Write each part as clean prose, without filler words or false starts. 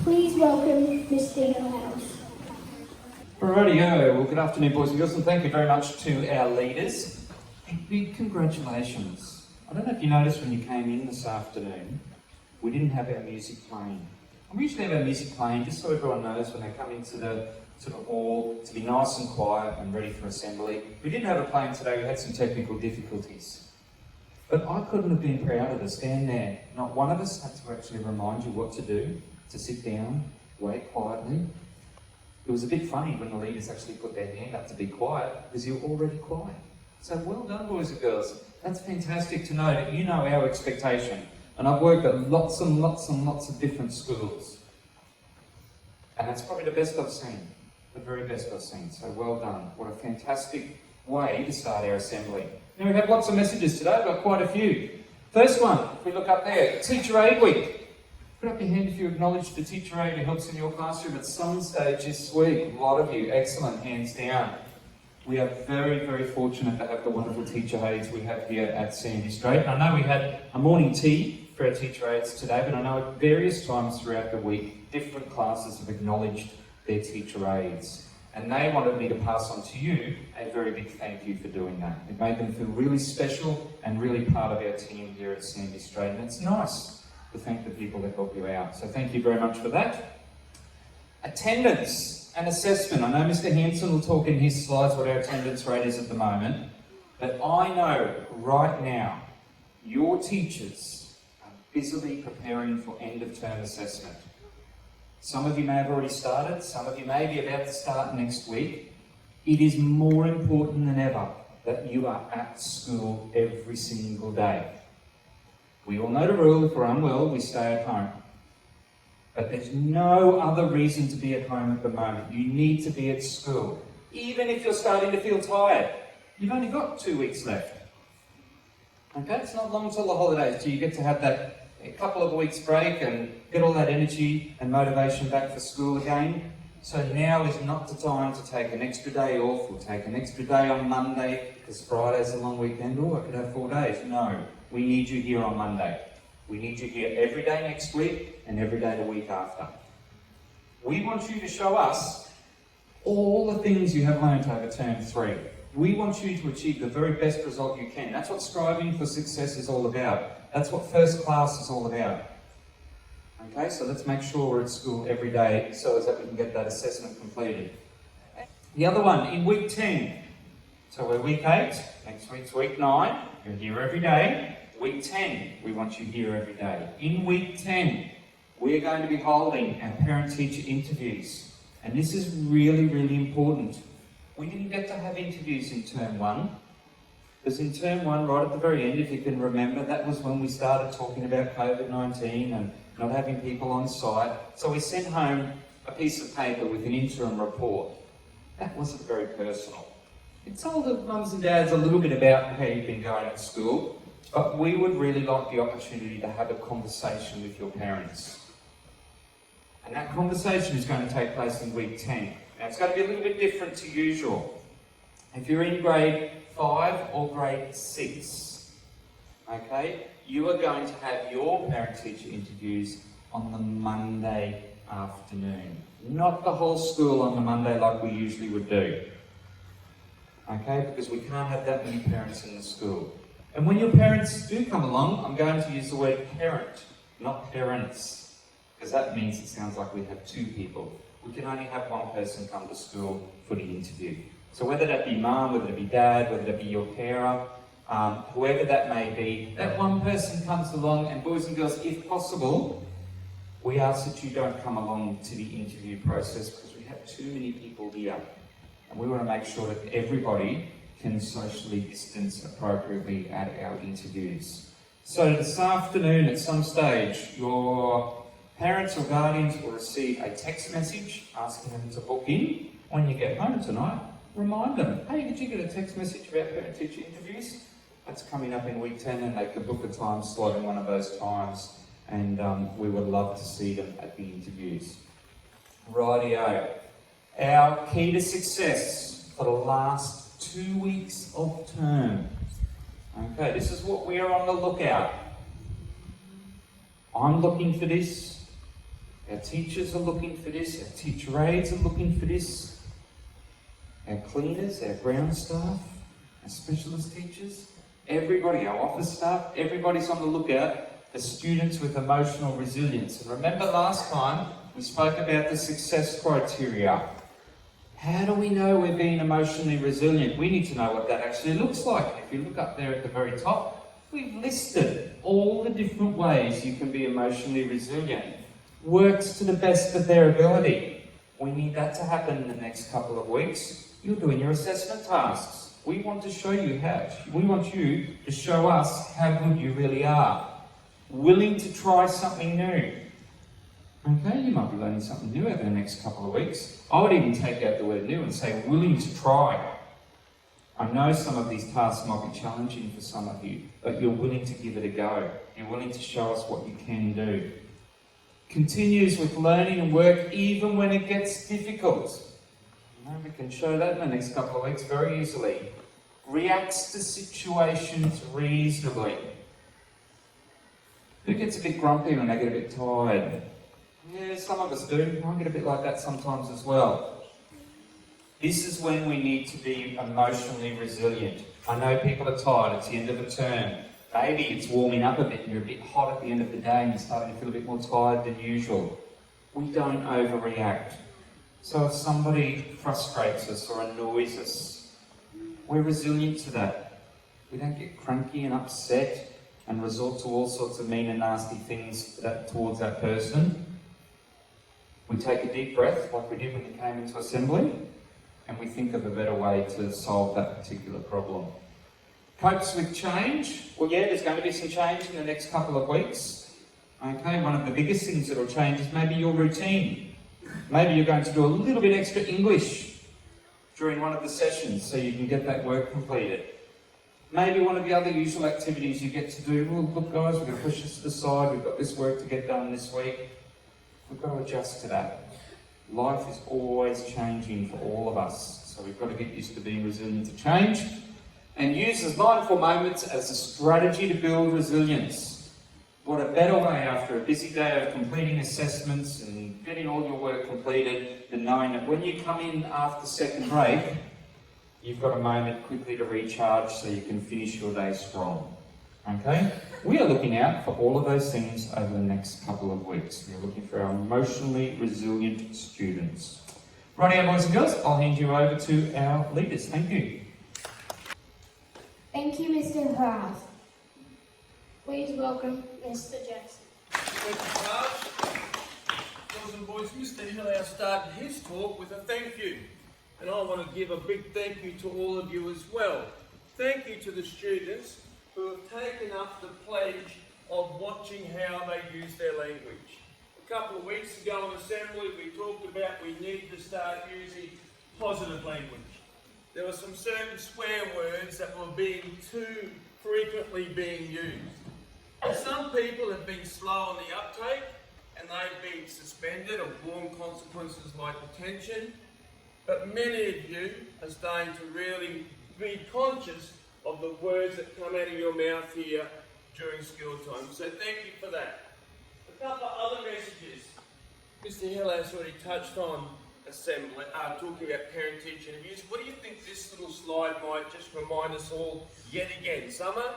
Please welcome Miss Dina House. Rightio, well good afternoon boys and girls, and thank you very much to our leaders. And big congratulations. I don't know if you noticed when you came in this afternoon, we didn't have our music playing. And we usually have our music playing just so everyone knows when they come into the hall to be nice and quiet and ready for assembly. We didn't have it playing today, we had some technical difficulties. But I couldn't have been prouder to stand there. Not one of us had to actually remind you what to do, to sit down, wait quietly. It was a bit funny when the leaders actually put their hand up to be quiet, because you're already quiet. So well done, boys and girls. That's fantastic to know that you know our expectation. And I've worked at lots and lots and lots of different schools. And that's probably the best I've seen. The very best I've seen. So well done. What a fantastic way to start our assembly. Now we've had lots of messages today, we've got quite a few. First one, if we look up there, Teacher Aid Week. Put up your hand if you acknowledge the teacher aide who helps in your classroom at some stage this week. A lot of you, excellent, hands down. We are very, very fortunate to have the wonderful teacher aides we have here at Sandy Strait. And I know we had a morning tea for our teacher aides today, but I know at various times throughout the week, different classes have acknowledged their teacher aides. And they wanted me to pass on to you a very big thank you for doing that. It made them feel really special and really part of our team here at Sandy Strait. And it's nice to thank the people that help you out. So thank you very much for that. Attendance and assessment. I know Mr. Hanson will talk in his slides what our attendance rate is at the moment, but I know right now your teachers are busily preparing for end of term assessment. Some of you may have already started, some of you may be about to start next week. It is more important than ever that you are at school every single day. We all know the rule, if we're unwell, we stay at home. But there's no other reason to be at home at the moment. You need to be at school. Even if you're starting to feel tired, you've only got 2 weeks left. Okay, it's not long till the holidays, so you get to have that a couple of weeks break and get all that energy and motivation back for school again. So now is not the time to take an extra day off or take an extra day on Monday because Friday's a long weekend. Oh, I could have 4 days. No. We need you here on Monday. We need you here every day next week and every day the week after. We want you to show us all the things you have learned over term 3. We want you to achieve the very best result you can. That's what striving for success is all about. That's what first class is all about. Okay, so let's make sure we're at school every day so as that we can get that assessment completed. The other one, in week 10. So we're week 8, next week's week 9. You're here every day. Week 10, we want you here every day. In week 10, we're going to be holding our parent-teacher interviews. And this is really, really important. We didn't get to have interviews in term 1. Because in term 1, right at the very end, if you can remember, that was when we started talking about COVID-19 and not having people on site. So we sent home a piece of paper with an interim report. That wasn't very personal. It told the mums and dads a little bit about how you've been going at school, but we would really like the opportunity to have a conversation with your parents. And that conversation is going to take place in week 10. Now it's going to be a little bit different to usual. If you're in grade 5 or grade 6, okay, you are going to have your parent-teacher interviews on the Monday afternoon. Not the whole school on the Monday like we usually would do. Okay, because we can't have that many parents in the school. And when your parents do come along, I'm going to use the word parent, not parents, because that means it sounds like we have 2 people. We can only have 1 person come to school for the interview. So whether that be mum, whether it be dad, whether that be your carer, whoever that may be, that 1 person comes along, and boys and girls, if possible, we ask that you don't come along to the interview process because we have too many people here. And we want to make sure that everybody can socially distance appropriately at our interviews. So this afternoon at some stage, your parents or guardians will receive a text message asking them to book in. When you get home tonight, remind them, hey, did you get a text message about parent-teacher interviews? That's coming up in week 10 and they can book a time slot in one of those times, and we would love to see them at the interviews. Rightio. Our key to success for the last 2 weeks of term. Okay, this is what we are on the lookout. I'm looking for this. Our teachers are looking for this, our teacher aides are looking for this, our cleaners, our ground staff, our specialist teachers, everybody, our office staff, everybody's on the lookout for students with emotional resilience. And remember last time we spoke about the success criteria. How do we know we're being emotionally resilient? We need to know what that actually looks like. If you look up there at the very top, we've listed all the different ways you can be emotionally resilient. Works to the best of their ability. We need that to happen in the next couple of weeks. You're doing your assessment tasks. We want to show you how. We want you to show us how good you really are. Willing to try something new. Okay, you might be learning something new over the next couple of weeks. I would even take out the word new and say willing to try. I know some of these tasks might be challenging for some of you, but you're willing to give it a go. You're willing to show us what you can do. Continues with learning and work even when it gets difficult. We can show that in the next couple of weeks very easily. Reacts to situations reasonably. Who gets a bit grumpy when they get a bit tired? Yeah, some of us do. I get a bit like that sometimes as well. This is when we need to be emotionally resilient. I know people are tired, it's the end of a term. Maybe it's warming up a bit and you're a bit hot at the end of the day and you're starting to feel a bit more tired than usual. We don't overreact. So if somebody frustrates us or annoys us, we're resilient to that. We don't get cranky and upset and resort to all sorts of mean and nasty things towards that person. We take a deep breath, like we did when you came into assembly, and we think of a better way to solve that particular problem. Copes with change. Well, yeah, there's going to be some change in the next couple of weeks. Okay, one of the biggest things that will change is maybe your routine. Maybe you're going to do a little bit extra English during one of the sessions so you can get that work completed. Maybe one of the other usual activities you get to do, well, look guys, we're going to push this to the side, we've got this work to get done this week. We've got to adjust to that. Life is always changing for all of us, so we've got to get used to being resilient to change and use those mindful moments as a strategy to build resilience. What a better way after a busy day of completing assessments and getting all your work completed than knowing that when you come in after second break, you've got a moment quickly to recharge so you can finish your day strong. Okay? We are looking out for all of those things over the next couple of weeks. We're looking for our emotionally resilient students. Righty, boys and girls, I'll hand you over to our leaders. Thank you. Thank you, Mr. House. Please welcome Mr. Jackson. Thank you, Raj. Girls and boys, Mr. Hill started his talk with a thank you. And I want to give a big thank you to all of you as well. Thank you to the students who have taken up the pledge of watching how they use their language. A couple of weeks ago in assembly we talked about we need to start using positive language. There were some certain swear words that were being too frequently being used. And some people have been slow on the uptake and they've been suspended or borne consequences like detention. But many of you are starting to really be conscious of the words that come out of your mouth here during school time. So thank you for that. A couple of other messages. Mr. Hill has already touched on assembly, talking about parent-teacher interviews. What do you think this little slide might just remind us all yet again? Summer? That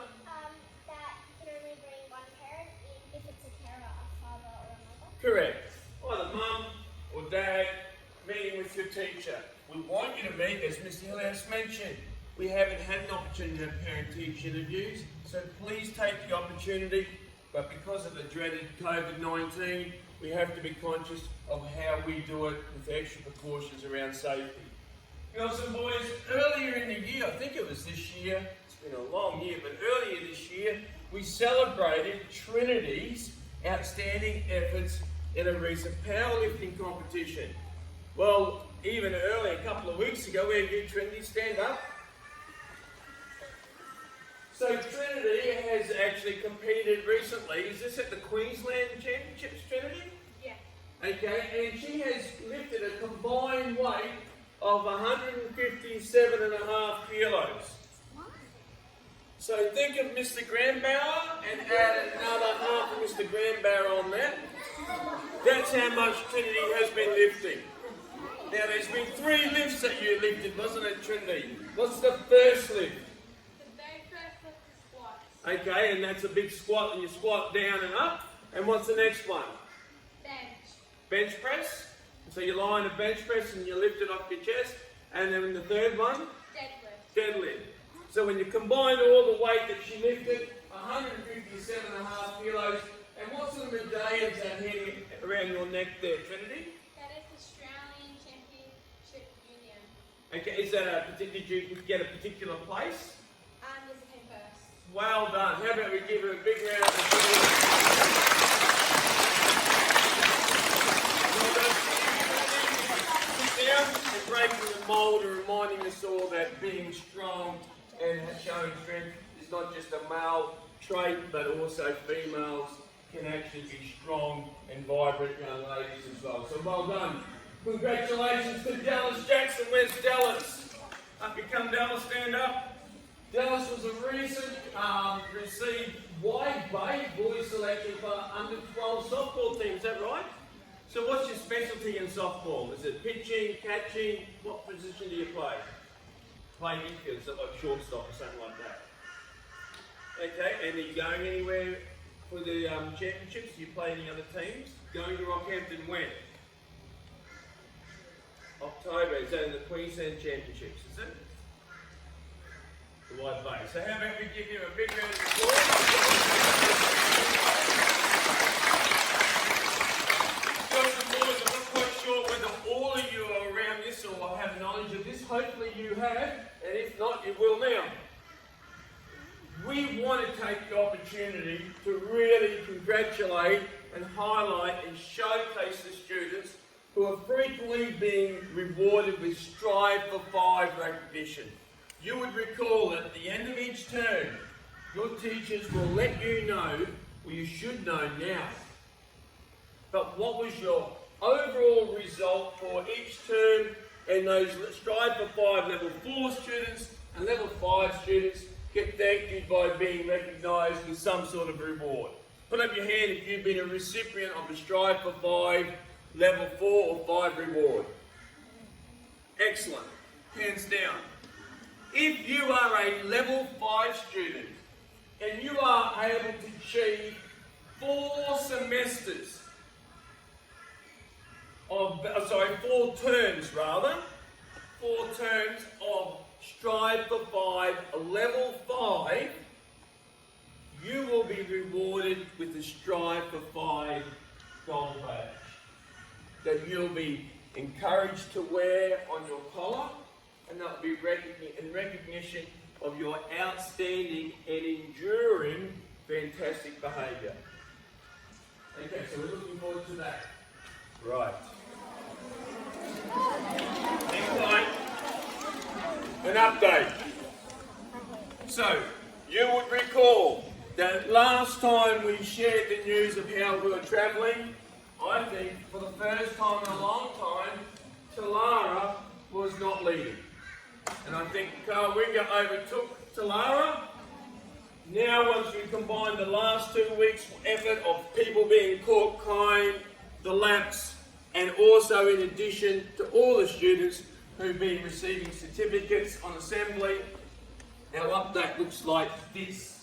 you can only bring one parent if it's a carer, a father or a mother. Correct. Either mum or dad meeting with your teacher. We want you to meet, as Mr. Hill has mentioned. We haven't had an opportunity to have parent-teacher interviews, so please take the opportunity. But because of the dreaded COVID-19, we have to be conscious of how we do it with extra precautions around safety. Girls and boys, earlier in the year, I think it was this year, it's been a long year, but earlier this year, we celebrated Trinity's outstanding efforts in a recent powerlifting competition. Well, even earlier, a couple of weeks ago, where you Trinity, stand up. So Trinity has actually competed recently. Is this at the Queensland Championships, Trinity? Yeah. Okay, and she has lifted a combined weight of 157.5 kilos. So think of Mr. Grandbauer and add another half of Mr. Grandbauer on that. That's how much Trinity has been lifting. Now, there's been 3 lifts that you lifted, wasn't it, Trinity? What's the first lift? The very first lift is squats. Okay, and that's a big squat, and you squat down and up. And what's the next one? Bench. Bench press. So you lie in a bench press and you lift it off your chest. And then the third one? Deadlift. Deadlift. So when you combine all the weight that she lifted, 157.5 kilos. And what sort of medallions are hanging around your neck there, Trinity? That is Australian Championship Union. Okay, is that a particular, did you get a particular place? Was came first. Well done. How about we give her a big round of applause? Sit down and breaking the mould and reminding us all that being strong and showing strength is not just a male trait, but also females can actually be strong and vibrant young ladies as well. So well done. Congratulations to Dallas Jackson. Where's Dallas? Up you come, Dallas, stand up. Dallas was a recent received Wide Bay boys selection for under 12 softball team, is that right? So what's your specialty in softball? Is it pitching, catching? What position do you play? Play infield, so like shortstop or something like that. Okay, and are you going anywhere for the championships? Do you play any other teams? Going to Rockhampton when? October, is that in the Queensland Championships, is it? The Wide Bay. So how about we give you a big round of applause? Girls and boys, I'm not quite sure whether all of you are around this or have knowledge of this. Hopefully you have, and if not, you will now. We want to take the opportunity to really congratulate and highlight and showcase the students who are frequently being rewarded with Strive for 5 recognition. You would recall that at the end of each term, your teachers will let you know, or you should know now, but what was your overall result for each term, and those Strive for 5 level 4 students and level 5 students get thanked you by being recognised with some sort of reward. Put up your hand if you've been a recipient of a Strive for 5 level 4 or 5 reward. Excellent. Hands down. If you are a level 5 student and you are able to achieve 4 semesters of, 4 terms rather, 4 terms of Strive for 5, level 5, you will be rewarded with the Strive for 5 gold badge that you'll be encouraged to wear on your collar, and that will be in recognition of your outstanding and enduring fantastic behaviour. Okay, so we're looking forward to that. Right. Next line. An update. So, you would recall that last time we shared the news of how we were travelling, I think for the first time in a long time, Talara was not leading. And I think Carl Winger overtook Talara. Now, once we combine the last 2 weeks' effort of people being caught kind, the laps, and also in addition to all the students who've been receiving certificates on assembly, our update looks like this.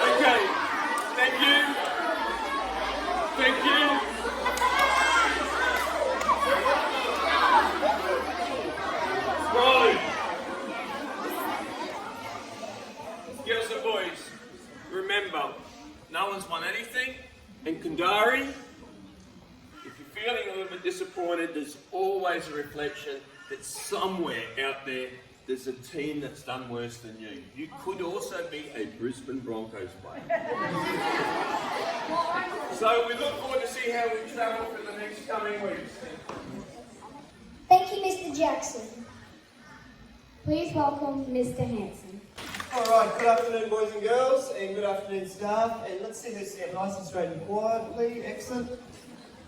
Okay, thank you. Thank you. Right. Girls and boys, remember, no one's won anything. In Kundari, if you're feeling a little bit disappointed, there's always a reflection that somewhere out there, there's a team that's done worse than you. You could also be a Brisbane Broncos player. So we look forward to see how we travel for the next coming weeks. Thank you, Mr. Jackson. Please welcome Mr. Hanson. All right, good afternoon, boys and girls, and good afternoon, staff. And let's see this get nice and straight and quiet, please. Excellent.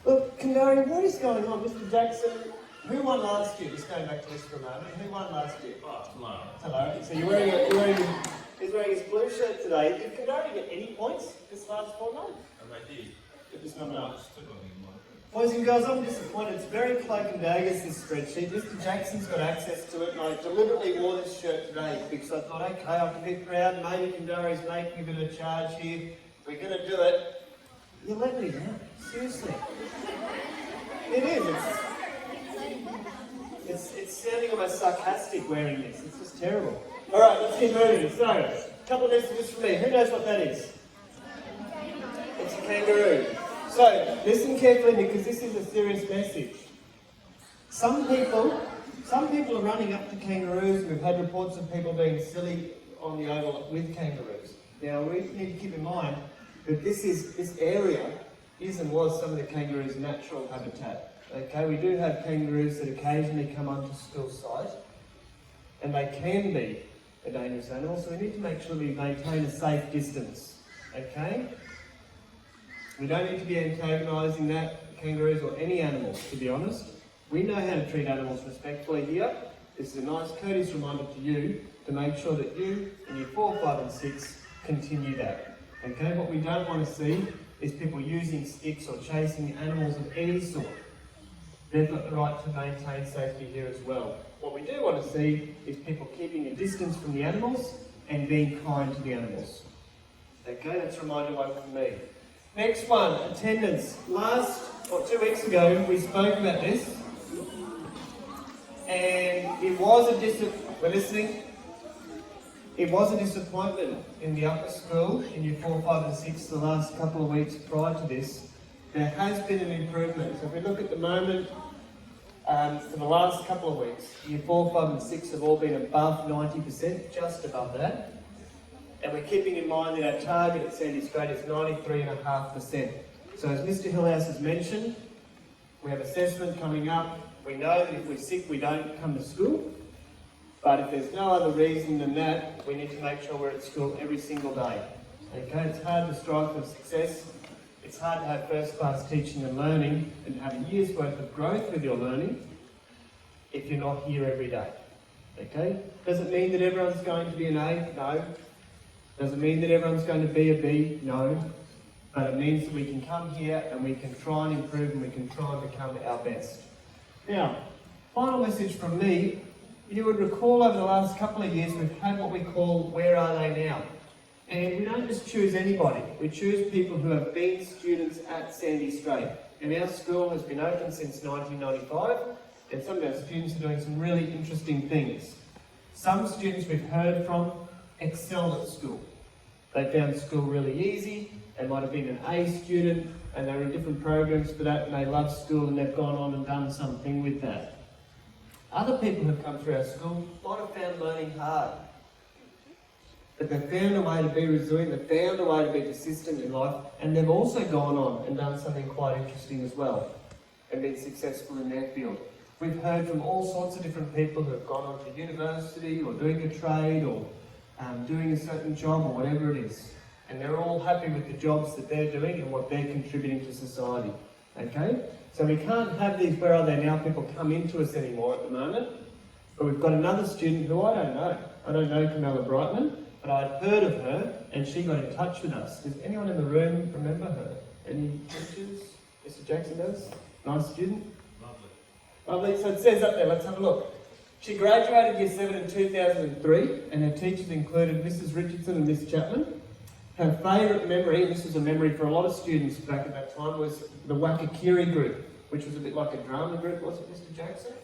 Look, Kundari, what is going on? Mr. Jackson Who won last year? Just going back to this for a moment. Who won last year? Oh, tomorrow. Hello. So he's wearing his blue shirt today. Did Kandari get any points this last fortnight? And they did. Just not enough. Still got me in my group. Boys and girls, I'm disappointed. It's very cloak and daggers, this spreadsheet. Mr. Jackson's got access to it, and I deliberately wore this shirt today because I thought, okay, I can be proud. Maybe Kandari's making a bit of a charge here. We're going to do it. You let me down. Seriously. It is. It's sounding almost sarcastic wearing this. It's just terrible. All right, let's keep moving. So, a couple of messages from me. Who knows what that is? It's a kangaroo. So, listen carefully because this is a serious message. Some people are running up to kangaroos. We've had reports of people being silly on the oval with kangaroos. Now, we need to keep in mind that this area is and was some of the kangaroos' natural habitat. Okay, we do have kangaroos that occasionally come onto school site, and they can be a dangerous animal, so we need to make sure we maintain a safe distance. Okay? We don't need to be antagonising that, kangaroos or any animals, to be honest. We know how to treat animals respectfully here. This is a nice courteous reminder to you to make sure that you, in year 4, 5 and 6, continue that. Okay, what we don't want to see is people using sticks or chasing animals of any sort. They've got the right to maintain safety here as well. What we do want to see is people keeping a distance from the animals and being kind to the animals. Okay, that's a reminder one from me. Next one, attendance. 2 weeks ago, we spoke about this, and it was a disappointment in the upper school in year 4, 5 and 6 the last couple of weeks prior to this. There has been an improvement. So if we look at the moment, for the last couple of weeks, year 4, 5 and 6 have all been above 90%, just above that. And we're keeping in mind that our target at Sandy Strait is 93.5%. So as Mr. Hillhouse has mentioned, we have assessment coming up. We know that if we're sick, we don't come to school. But if there's no other reason than that, we need to make sure we're at school every single day. Okay, it's hard to strive for success. It's hard to have first-class teaching and learning and have a year's worth of growth with your learning if you're not here every day. Okay? Does it mean that everyone's going to be an A? No. Does it mean that everyone's going to be a B? No. But it means that we can come here and we can try and improve and we can try and become our best. Now, final message from me. You would recall over the last couple of years we've had what we call Where Are They Now? And we don't just choose anybody. We choose people who have been students at Sandy Strait. And our school has been open since 1995 and some of our students are doing some really interesting things. Some students we've heard from excelled at school. They found school really easy. They might have been an A student and they were in different programs for that and they love school and they've gone on and done something with that. Other people who've come through our school might have found learning hard. But they've found a way to be resilient, they've found a way to be persistent in life, and they've also gone on and done something quite interesting as well, and been successful in their field. We've heard from all sorts of different people who have gone on to university, or doing a trade, or doing a certain job, or whatever it is. And they're all happy with the jobs that they're doing and what they're contributing to society. Okay? So we can't have these Where Are They Now people come into us anymore at the moment. But we've got another student who I don't know. I don't know Camilla Brightman, but I'd heard of her and she got in touch with us. Does anyone in the room remember her? Any teachers? Mr. Jackson does? Nice student? Lovely. So it says up there, let's have a look. She graduated Year 7 in 2003 and her teachers included Mrs. Richardson and Miss Chapman. Her favourite memory, and this was a memory for a lot of students back at that time, was the Wakakiri group, which was a bit like a drama group, wasn't it, Mr. Jackson?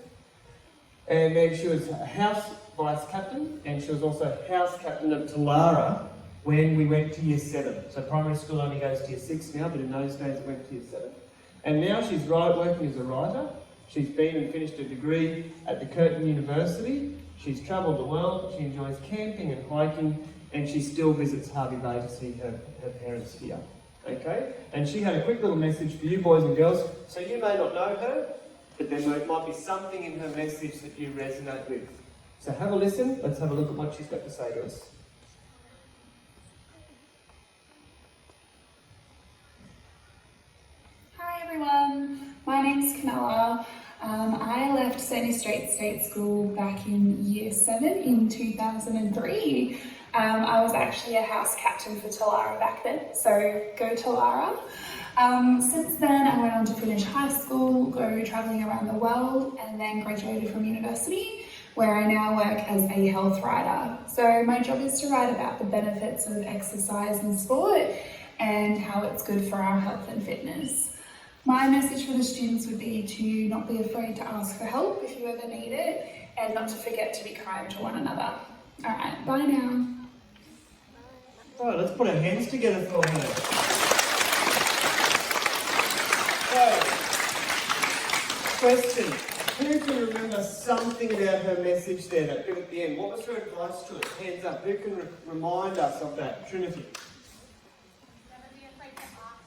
And then she was house vice captain, and she was also house captain of Talara when we went to Year 7. So primary school only goes to Year 6 now, but in those days it went to Year 7. And now she's working as a writer. She's been and finished a degree at the Curtin University. She's travelled the world, she enjoys camping and hiking, and she still visits Harvey Bay to see her parents here. Okay? And she had a quick little message for you boys and girls. So you may not know her, but there might be something in her message that you resonate with. So have a listen. Let's have a look at what she's got to say to us. Hi everyone, my name's Camilla. I left left Strait State School back in Year 7 in 2003. I was actually a house captain for Talara back then, so go Talara. Since then, I went on to finish high school, go travelling around the world, and then graduated from university, where I now work as a health writer. So my job is to write about the benefits of exercise and sport and how it's good for our health and fitness. My message for the students would be to not be afraid to ask for help if you ever need it, and not to forget to be kind to one another. All right, bye now. All right, let's put our hands together for her. So, question. Who can remember something about her message there, that bit at the end? What was her advice to us? Hands up. Who can remind us of that? Trinity. Never be afraid to ask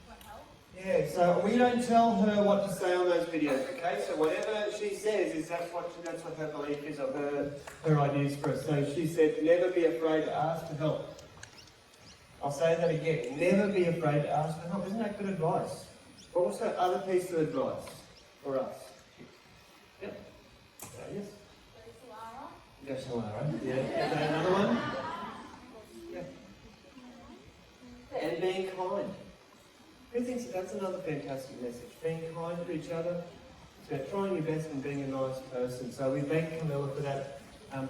for help. Yeah, so we don't tell her what to say on those videos, okay? So whatever she says is that's what her belief is, or her ideas for us. So she said, never be afraid to ask for help. I'll say that again. Never be afraid to ask for help. Isn't that good advice? What was her other piece of advice for us? Yep. Yes. Go Talara. Yeah. Is that another one? Yeah. And being kind. Who thinks that's another fantastic message? Being kind to each other. It's about trying your best and being a nice person. So we thank Camilla for that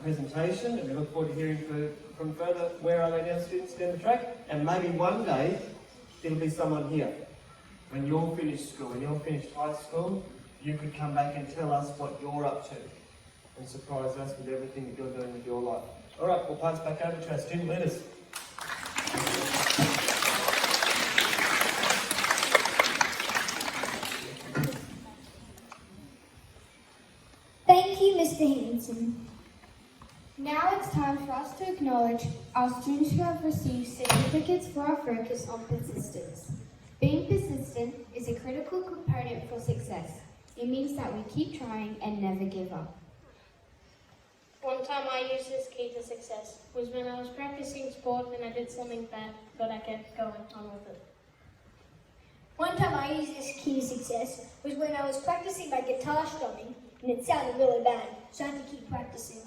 presentation, and we look forward to hearing from further where are they now students down the track, and maybe one day it'll be someone here. When you're finished school, when you're finished high school, you could come back and tell us what you're up to and surprise us with everything that you're doing with your life. All right, we'll pass back over to our student leaders. Thank you, Mr. Hanson. Now it's time for us to acknowledge our students who have received certificates for our focus on persistence. Being persistent is a critical component for success. It means that we keep trying and never give up. One time I used this key to success was when I was practicing sport and I did something bad, but I kept going on with it. One time I used this key to success was when I was practicing my guitar strumming and it sounded really bad, so I had to keep practicing.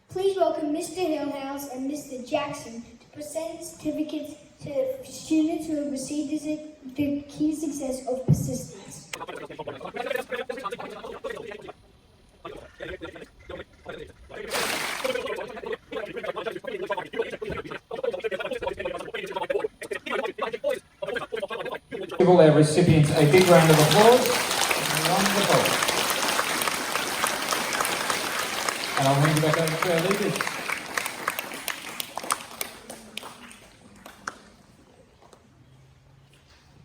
Please welcome Mr. Hillhouse and Mr. Jackson to present certificates to students who have received the key to success of persistence. Give all our recipients a big round of applause. Wonderful. And I'll hand you back over to our leaders.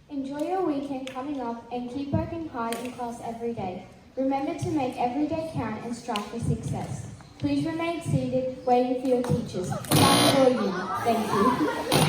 Enjoy your weekend coming up and keep working hard in class every day. Remember to make every day count and strive for success. Please remain seated, waiting for your teachers. Thank you.